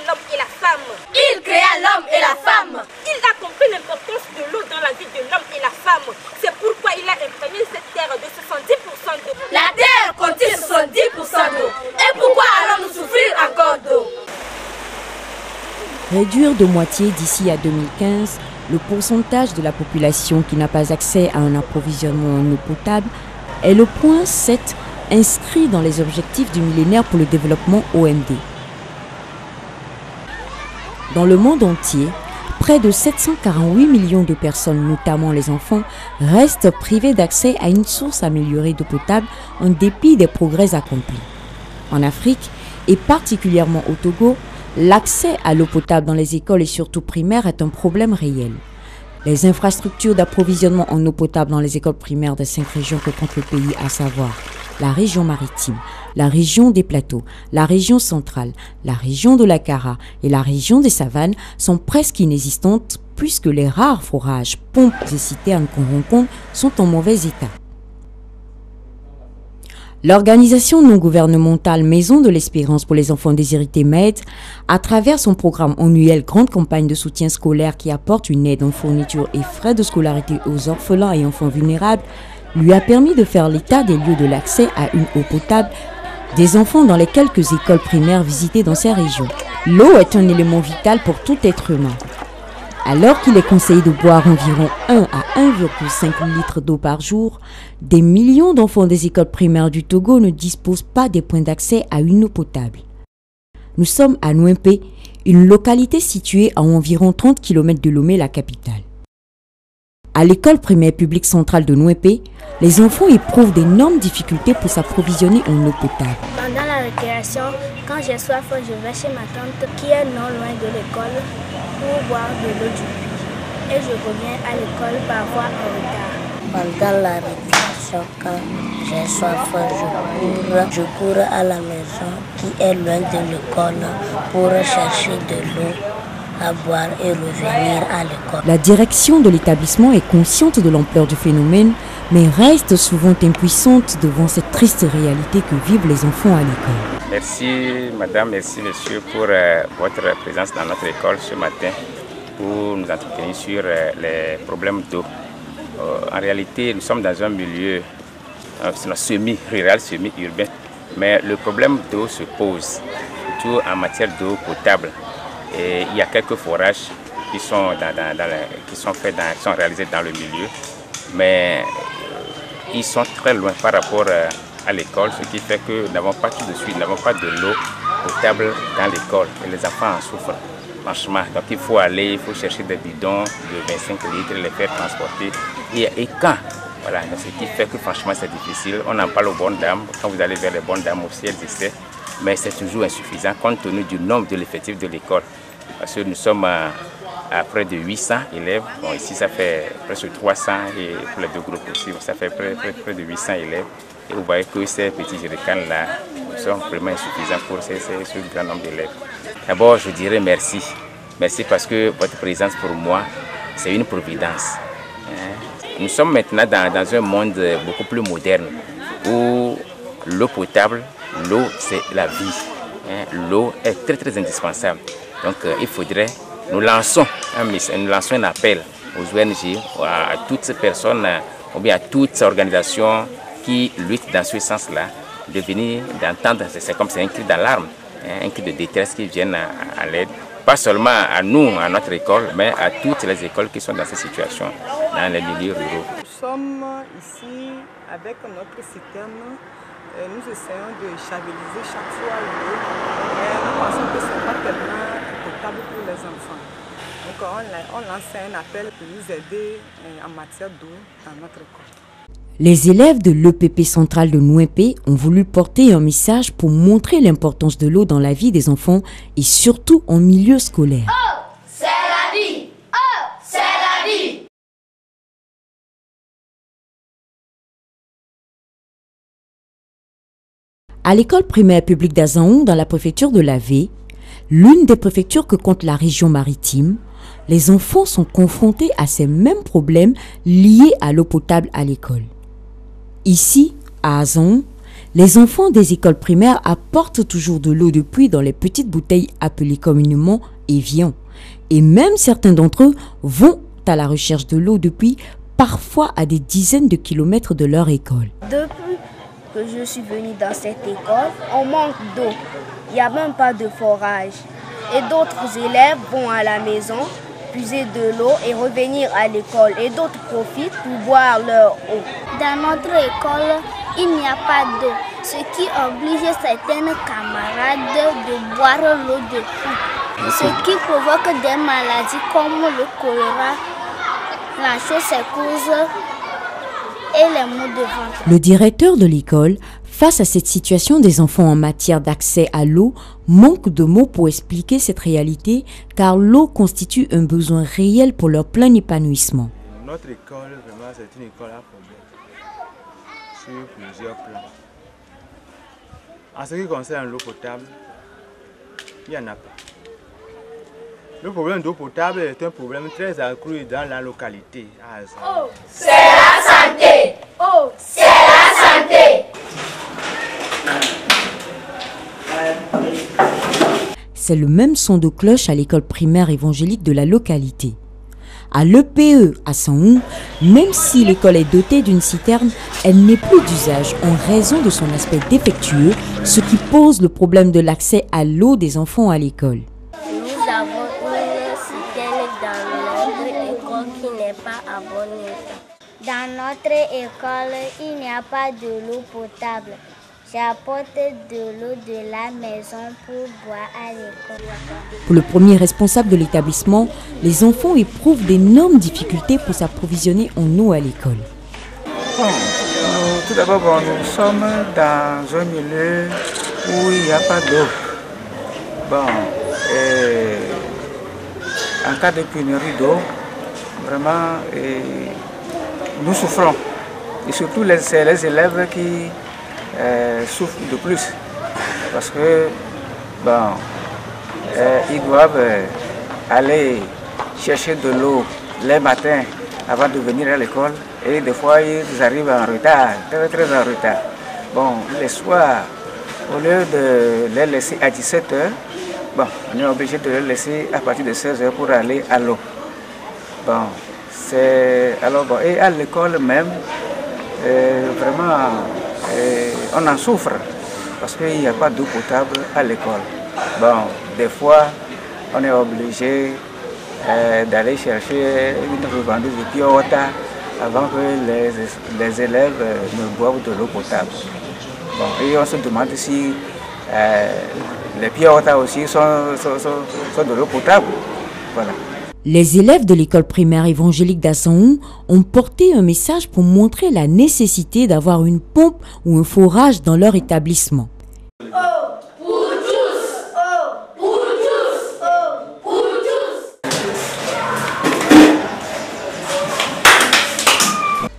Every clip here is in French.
l'homme et la femme. Il créa l'homme et la femme. Il a compris l'importance de l'eau dans la vie de l'homme et la femme. C'est pourquoi il a imprégné cette terre de 70% d'eau. La terre contient 70% d'eau. Et pourquoi allons-nous souffrir encore d'eau? Réduire de moitié d'ici à 2015 le pourcentage de la population qui n'a pas accès à un approvisionnement en eau potable est le point 7 inscrit dans les objectifs du millénaire pour le développement OMD. Dans le monde entier, près de 748 millions de personnes, notamment les enfants, restent privées d'accès à une source améliorée d'eau potable en dépit des progrès accomplis. En Afrique, et particulièrement au Togo, l'accès à l'eau potable dans les écoles et surtout primaires est un problème réel. Les infrastructures d'approvisionnement en eau potable dans les écoles primaires des 5 régions que compte le pays, à savoir la région maritime, la région des plateaux, la région centrale, la région de la Kara et la région des savanes, sont presque inexistantes puisque les rares forages, pompes et citernes qu'on rencontre sont en mauvais état. L'organisation non gouvernementale Maison de l'Espérance pour les enfants déshérités MED, à travers son programme annuel Grande campagne de soutien scolaire qui apporte une aide en fourniture et frais de scolarité aux orphelins et enfants vulnérables, lui a permis de faire l'état des lieux de l'accès à une eau potable des enfants dans les quelques écoles primaires visitées dans ces régions. L'eau est un élément vital pour tout être humain. Alors qu'il est conseillé de boire environ 1 à 1,5 litres d'eau par jour, des millions d'enfants des écoles primaires du Togo ne disposent pas des points d'accès à une eau potable. Nous sommes à Nouempé, une localité située à environ 30 km de Lomé, la capitale. À l'école primaire publique centrale de Nouempé, les enfants éprouvent d'énormes difficultés pour s'approvisionner en eau potable. Pendant la récréation, quand j'ai soif, je vais chez ma tante qui est non loin de l'école pour boire de l'eau du puits. Et je reviens à l'école parfois en retard. Pendant la récréation, quand j'ai soif, je cours à la maison qui est loin de l'école pour chercher de l'eau à boire et revenir à l'école. La direction de l'établissement est consciente de l'ampleur du phénomène, mais reste souvent impuissante devant cette triste réalité que vivent les enfants à l'école. Merci madame, merci monsieur pour votre présence dans notre école ce matin pour nous entretenir sur les problèmes d'eau. En réalité, nous sommes dans un milieu semi-rural, semi-urbain, mais le problème d'eau se pose, surtout en matière d'eau potable. Et il y a quelques forages qui sont, réalisés dans le milieu, mais ils sont très loin par rapport à l'école, ce qui fait que nous n'avons pas tout de suite, nous n'avons pas de l'eau potable dans l'école et les enfants en souffrent, franchement. Donc il faut chercher des bidons de 25 litres, les faire transporter. Et quand, voilà, ce qui fait que franchement c'est difficile, on en parle aux bonnes dames, quand vous allez vers les bonnes dames aussi, elles essaient, mais c'est toujours insuffisant compte tenu du nombre de l'effectif de l'école. Parce que nous sommes à près de 800 élèves. Bon, ici, ça fait presque 300 et pour les deux groupes aussi, ça fait près de 800 élèves. Et vous voyez que ces petits jerrycans-là sont vraiment insuffisants pour ce grand nombre d'élèves. D'abord, je dirais merci. Merci parce que votre présence pour moi, c'est une providence. Nous sommes maintenant dans un monde beaucoup plus moderne où l'eau potable, l'eau, c'est la vie. L'eau est très, très indispensable. Donc, il faudrait, nous lançons un appel aux ONG, à toutes ces personnes, ou bien à toutes ces organisations qui luttent dans ce sens-là, de venir, d'entendre, c'est comme c'est un cri d'alarme, un cri de détresse qui vient à l'aide, pas seulement à nous, à notre école, mais à toutes les écoles qui sont dans cette situation, dans les milieux ruraux. Nous sommes ici avec notre citerne. Nous essayons de stabiliser chaque fois l'eau, mais nous pensons que ce n'est pas tellement potable pour les enfants. Donc on lance un appel pour nous aider en matière d'eau dans notre école. Les élèves de l'EPP centrale de Nouempé ont voulu porter un message pour montrer l'importance de l'eau dans la vie des enfants et surtout en milieu scolaire. Oh, c'est la vie! Oh, c'est la vie! À l'école primaire publique d'Azaon, dans la préfecture de l'Avé, l'une des préfectures que compte la région maritime, les enfants sont confrontés à ces mêmes problèmes liés à l'eau potable à l'école. Ici, à Azaon, Les enfants des écoles primaires apportent toujours de l'eau de pluie dans les petites bouteilles appelées communément évians. Et même certains d'entre eux vont à la recherche de l'eau de pluie, parfois à des dizaines de kilomètres de leur école. Depuis que je suis venue dans cette école, on manque d'eau. Il n'y a même pas de forage. Et d'autres élèves vont à la maison, puiser de l'eau et revenir à l'école. Et d'autres profitent pour boire leur eau. Dans notre école, il n'y a pas d'eau, ce qui oblige certains camarades de boire l'eau de pluie, ce qui provoque des maladies comme le choléra, la chausse-écouse et les maux de ventre. Le directeur de l'école, face à cette situation des enfants en matière d'accès à l'eau, manque de mots pour expliquer cette réalité, car l'eau constitue un besoin réel pour leur plein épanouissement. Notre école, vraiment, c'est une école à problème sur plusieurs plans. En ce qui concerne l'eau potable, il n'y en a pas. Le problème d'eau potable est un problème très accru dans la localité. Oh, c'est la santé! Oh, c'est la santé! C'est le même son de cloche à l'école primaire évangélique de la localité. À l'EPE à Saint-Ouen, même si l'école est dotée d'une citerne, elle n'est plus d'usage en raison de son aspect défectueux, ce qui pose le problème de l'accès à l'eau des enfants à l'école. Nous avons une citerne dans notre école qui n'est pas à bon état. Dans notre école, il n'y a pas de l'eau potable. J'apporte de l'eau de la maison pour boire à l'école. Pour le premier responsable de l'établissement, les enfants éprouvent d'énormes difficultés pour s'approvisionner en eau à l'école. Bon, tout d'abord, nous sommes dans un milieu où il n'y a pas d'eau. Bon, en cas de pénurie d'eau, vraiment, nous souffrons. Et surtout les élèves qui souffrent de plus. Parce que, bon, ils doivent aller chercher de l'eau les matins avant de venir à l'école. Et des fois, ils arrivent en retard, très très en retard. Bon, les soirs, au lieu de les laisser à 17 h, bon, on est obligé de les laisser à partir de 16 h pour aller à l'eau. Bon, bon, et à l'école même, vraiment, on en souffre parce qu'il n'y a pas d'eau potable à l'école. Bon, des fois, on est obligé d'aller chercher une vendeuse de pure water avant que les élèves ne boivent de l'eau potable. Bon, et on se demande si les pure water aussi sont de l'eau potable. Voilà. Les élèves de l'école primaire évangélique d'Assaoun ont porté un message pour montrer la nécessité d'avoir une pompe ou un forage dans leur établissement.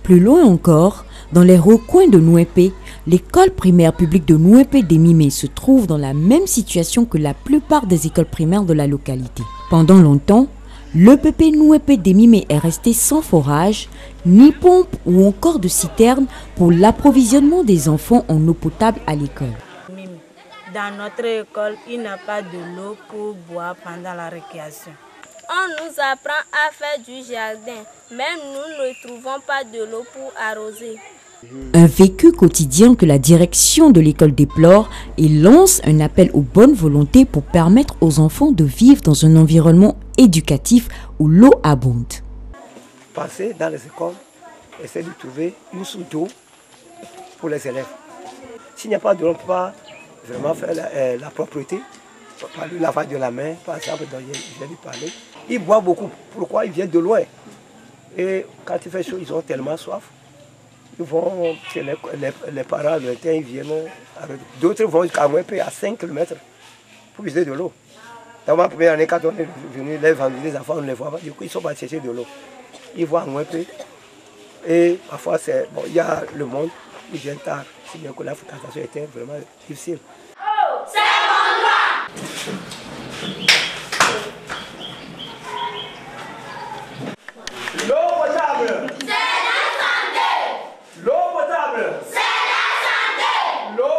Plus loin encore, dans les recoins de Nouépé, l'école primaire publique de Nouépé-Démimé se trouve dans la même situation que la plupart des écoles primaires de la localité. Pendant longtemps, l'EPP Nouépé-Démimé est resté sans forage, ni pompe ou encore de citerne pour l'approvisionnement des enfants en eau potable à l'école. Dans notre école, il n'y a pas de l'eau pour boire pendant la récréation. On nous apprend à faire du jardin, même nous ne trouvons pas de l'eau pour arroser. Un vécu quotidien que la direction de l'école déplore et lance un appel aux bonnes volontés pour permettre aux enfants de vivre dans un environnement éducatif où l'eau abonde. Passer dans les écoles, essayer de trouver une source d'eau pour les élèves. S'il n'y a pas d'eau, on ne peut pas vraiment faire la propreté. Par le lavage de la main, par exemple, dont je viens de parler. Ils boivent beaucoup. Pourquoi? Ils viennent de loin. Et quand il fait chaud, ils ont tellement soif. Ils vont chez les parents lointains, ils viennent. D'autres vont jusqu'à Nouépé, à 5 km pour puiser de l'eau. Dans ma première année, quand on est venu les vendre des enfants, on ne les voit pas. Du coup, ils sont pas chercher de l'eau. Ils vont à Nouépé. Et parfois, bon, il y a le monde, ils viennent tard. Si bien que la fréquentation était vraiment difficile. Oh, c'est mon droit! L'eau potable, c'est la santé! L'eau potable, c'est la santé! L'eau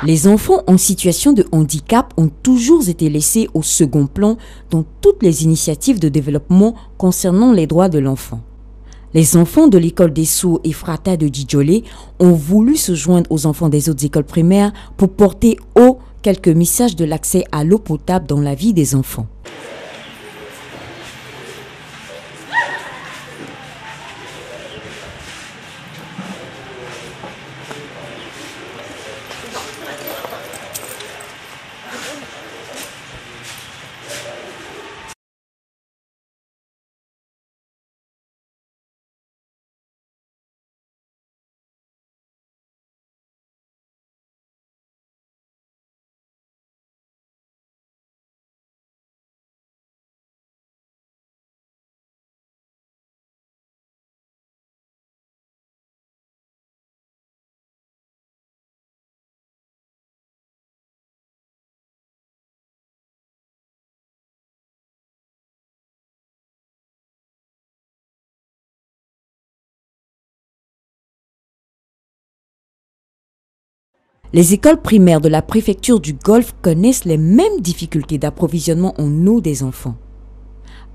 Les enfants en situation de handicap ont toujours été laissés au second plan dans toutes les initiatives de développement concernant les droits de l'enfant. Les enfants de l'école des sourds et Frata de Djidjolé ont voulu se joindre aux enfants des autres écoles primaires pour porter haut quelques messages de l'accès à l'eau potable dans la vie des enfants. Les écoles primaires de la préfecture du Golfe connaissent les mêmes difficultés d'approvisionnement en eau des enfants.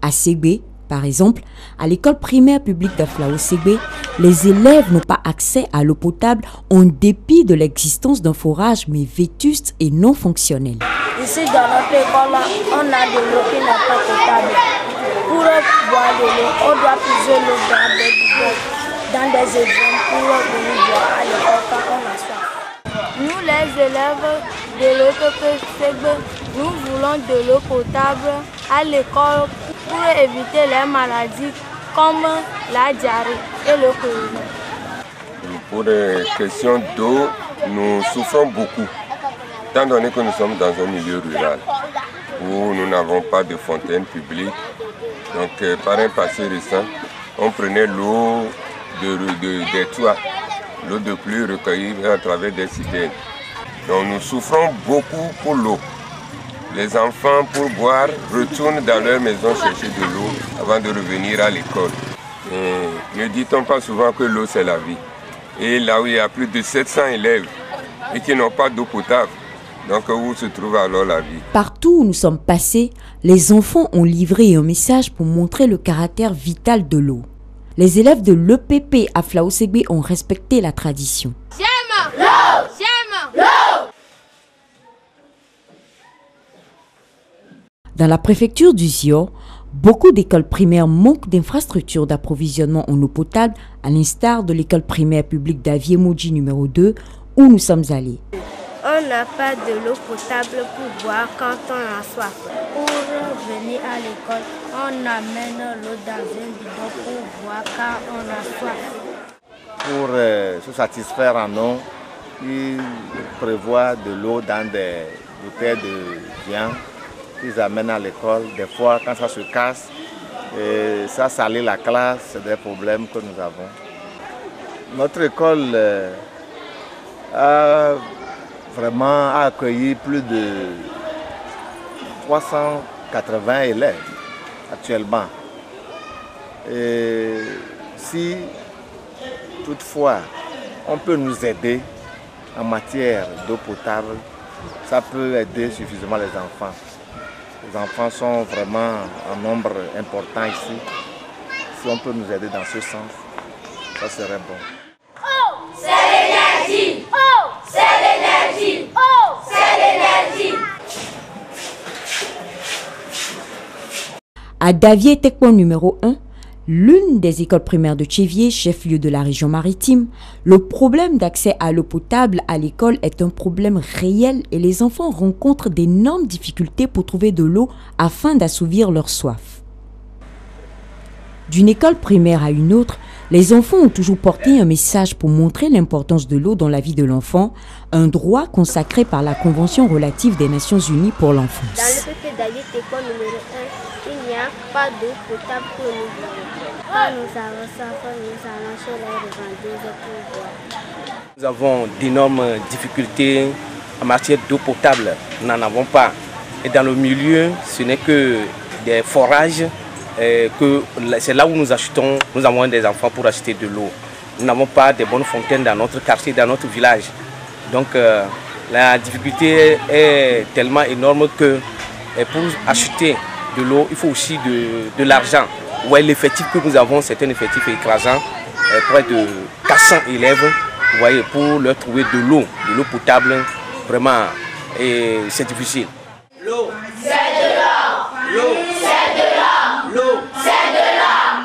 À Ségbé, par exemple, à l'école primaire publique d'Aflao Ségbé, les élèves n'ont pas accès à l'eau potable en dépit de l'existence d'un forage mais vétuste et non fonctionnel. Ici, dans notre école, on a de l'eau qui n'est pas potable. Pour boire de l'eau, on doit puiser l'eau dans des éviers pour venir boire à l'école quand on a soif. Nous, les élèves de l'EPP, nous voulons de l'eau potable à l'école pour éviter les maladies comme la diarrhée et le corona. Pour les questions d'eau, nous souffrons beaucoup, étant donné que nous sommes dans un milieu rural où nous n'avons pas de fontaine publique. Donc, par un passé récent, on prenait l'eau des toits, l'eau de pluie recueillie à travers des citernes. Donc nous souffrons beaucoup pour l'eau. Les enfants, pour boire, retournent dans leur maison chercher de l'eau avant de revenir à l'école. Ne dit-on pas souvent que l'eau c'est la vie? Et là où il y a plus de 700 élèves et qui n'ont pas d'eau potable, donc où se trouve alors la vie? Partout où nous sommes passés, les enfants ont livré un message pour montrer le caractère vital de l'eau. Les élèves de l'EPP à Aflao Ségbé ont respecté la tradition. J'aime l'eau! J'aime l'eau! Dans la préfecture du Zior, beaucoup d'écoles primaires manquent d'infrastructures d'approvisionnement en eau potable, à l'instar de l'école primaire publique d'Aviemoji numéro 2, où nous sommes allés. On n'a pas de l'eau potable pour boire quand on a soif. Pour venir à l'école, on amène l'eau dans un bidon pour boire quand on a soif. Pour se satisfaire en eau, ils prévoient de l'eau dans des bouteilles de viande qu'ils amènent à l'école. Des fois, quand ça se casse, ça salit la classe, c'est des problèmes que nous avons. Notre école a vraiment accueilli plus de 380 élèves actuellement. Et si toutefois on peut nous aider en matière d'eau potable, ça peut aider suffisamment les enfants. Les enfants sont vraiment en nombre important ici. Si on peut nous aider dans ce sens, ça serait bon. Oh, c'est l'énergie! Oh, c'est l'énergie! Oh, c'est l'énergie! À Davier Tekpon numéro 1, l'une des écoles primaires de Tchévier, chef-lieu de la région maritime, le problème d'accès à l'eau potable à l'école est un problème réel et les enfants rencontrent d'énormes difficultés pour trouver de l'eau afin d'assouvir leur soif. D'une école primaire à une autre, les enfants ont toujours porté un message pour montrer l'importance de l'eau dans la vie de l'enfant, un droit consacré par la Convention relative des Nations Unies pour l'enfance. Dans le PP Davier Tekpon numéro 1, il n'y a pas d'eau potable pour nous. Quand nous avons soif, nous allons chez les revendeuses pour boire. Nous avons d'énormes difficultés en matière d'eau potable. Nous n'en avons pas. Et dans le milieu, ce n'est que des forages. C'est là où nous achetons, nous avons des enfants pour acheter de l'eau. Nous n'avons pas de bonnes fontaines dans notre quartier, dans notre village. Donc la difficulté est tellement énorme que pour acheter de l'eau, il faut aussi de l'argent. Ouais, l'effectif que nous avons, c'est un effectif écrasant, près de 400 élèves, vous voyez, pour leur trouver de l'eau potable, vraiment, c'est difficile. L'eau, c'est de l'or. L'eau, c'est de l'or. L'eau, c'est de l'or.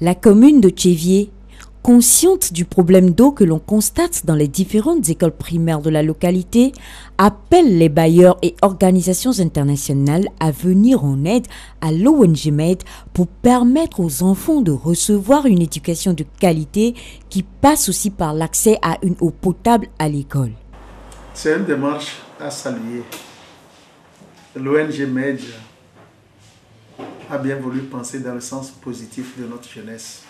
La commune de Tchévié, consciente du problème d'eau que l'on constate dans les différentes écoles primaires de la localité, appelle les bailleurs et organisations internationales à venir en aide à l'ONG MED pour permettre aux enfants de recevoir une éducation de qualité qui passe aussi par l'accès à une eau potable à l'école. C'est une démarche à saluer. L'ONG MED a bien voulu penser dans le sens positif de notre jeunesse.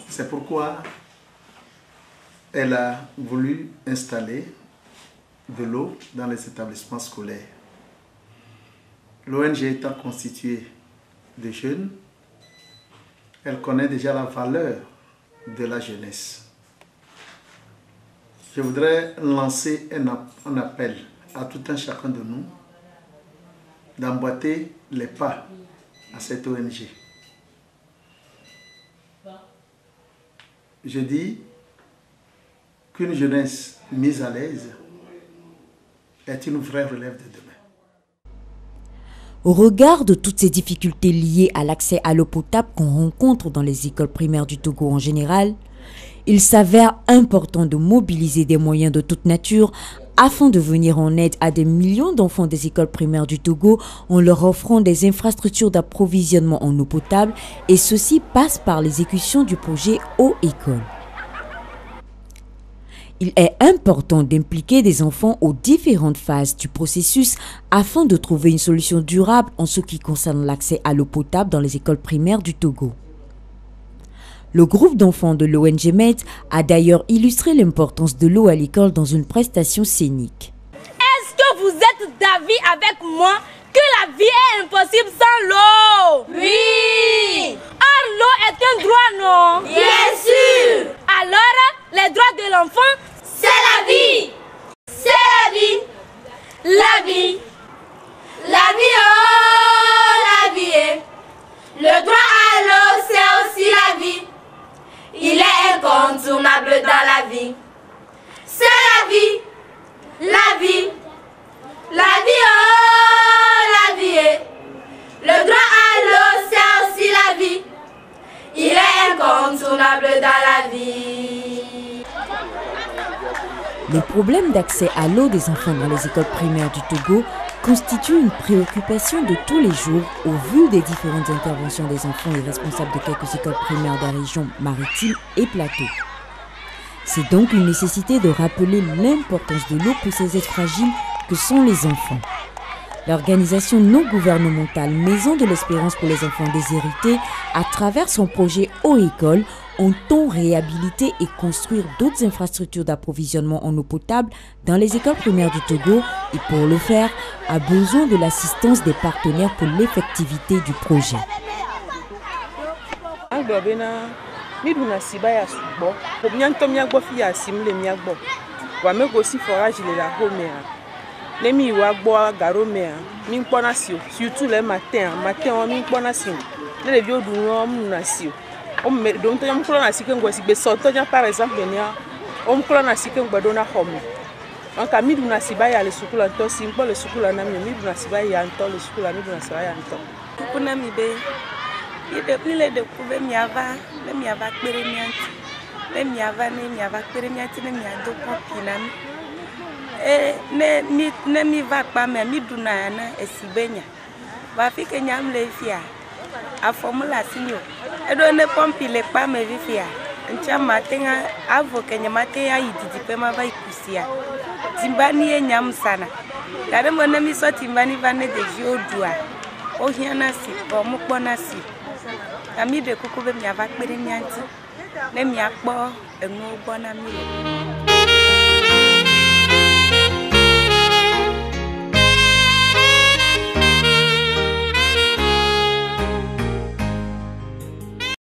C'est pourquoi elle a voulu installer de l'eau dans les établissements scolaires. L'ONG étant constituée de jeunes, elle connaît déjà la valeur de la jeunesse. Je voudrais lancer un appel à tout un chacun de nous d'emboîter les pas à cette ONG. Je dis qu'une jeunesse mise à l'aise est une vraie relève de demain. Au regard de toutes ces difficultés liées à l'accès à l'eau potable qu'on rencontre dans les écoles primaires du Togo en général, il s'avère important de mobiliser des moyens de toute nature afin de venir en aide à des millions d'enfants des écoles primaires du Togo en leur offrant des infrastructures d'approvisionnement en eau potable, et ceci passe par l'exécution du projet Eau École. Il est important d'impliquer des enfants aux différentes phases du processus afin de trouver une solution durable en ce qui concerne l'accès à l'eau potable dans les écoles primaires du Togo. Le groupe d'enfants de l'ONG MED a d'ailleurs illustré l'importance de l'eau à l'école dans une prestation scénique. Est-ce que vous êtes d'avis avec moi que la vie est impossible sans l'eau? Oui! Or, l'eau est un droit, non? Bien sûr! Alors, les droits de l'enfant, c'est la vie! C'est la vie! La vie! La vie, oh, la vie! Le droit à l'eau, c'est aussi la vie. Il est incontournable dans la vie. C'est la vie, la vie, la vie, oh, la vie. Le droit à l'eau, c'est aussi la vie. Il est incontournable dans la vie. Les problèmes d'accès à l'eau des enfants dans les écoles primaires du Togo constituent une préoccupation de tous les jours au vu des différentes interventions des enfants et responsables de quelques écoles primaires des régions maritimes et plateaux. C'est donc une nécessité de rappeler l'importance de l'eau pour ces êtres fragiles que sont les enfants. L'organisation non gouvernementale Maison de l'Espérance pour les enfants déshérités, à travers son projet Eau École, entend réhabiliter et construire d'autres infrastructures d'approvisionnement en eau potable dans les écoles primaires du Togo et pour le faire, a besoin de l'assistance des partenaires pour l'effectivité du projet. Nemi wa boa garomea mi pona sio surtout le matin on mi pona sio le vieux du nom na sio on me donc on klo na sike ngwa sigbe soto nya par exemple nya on klo na sike ngwa do na homo on ka mi du na siba ya le sukula to si mpo le sukula na mi du na siba ya nto le sukula mi du na siba ya nto kuna mi be ide pile de kube mi ava kpere mi anti le mi ava kpere mi anti le mi ado kopi na mi ne mi va pas mais mi duna na esibenya va fike nyam le fia a formula sinyo e do ne pompi le pa me vifia ncha matenga avo kenya matenga yididi pe ma va ikusia timbani e nyam sana kare mo na mi so timbani va ne de jodua o hiana si o mo kpona si ami de kuku be mi ava kpere mi anti ne mi akpo enu ogbo na mi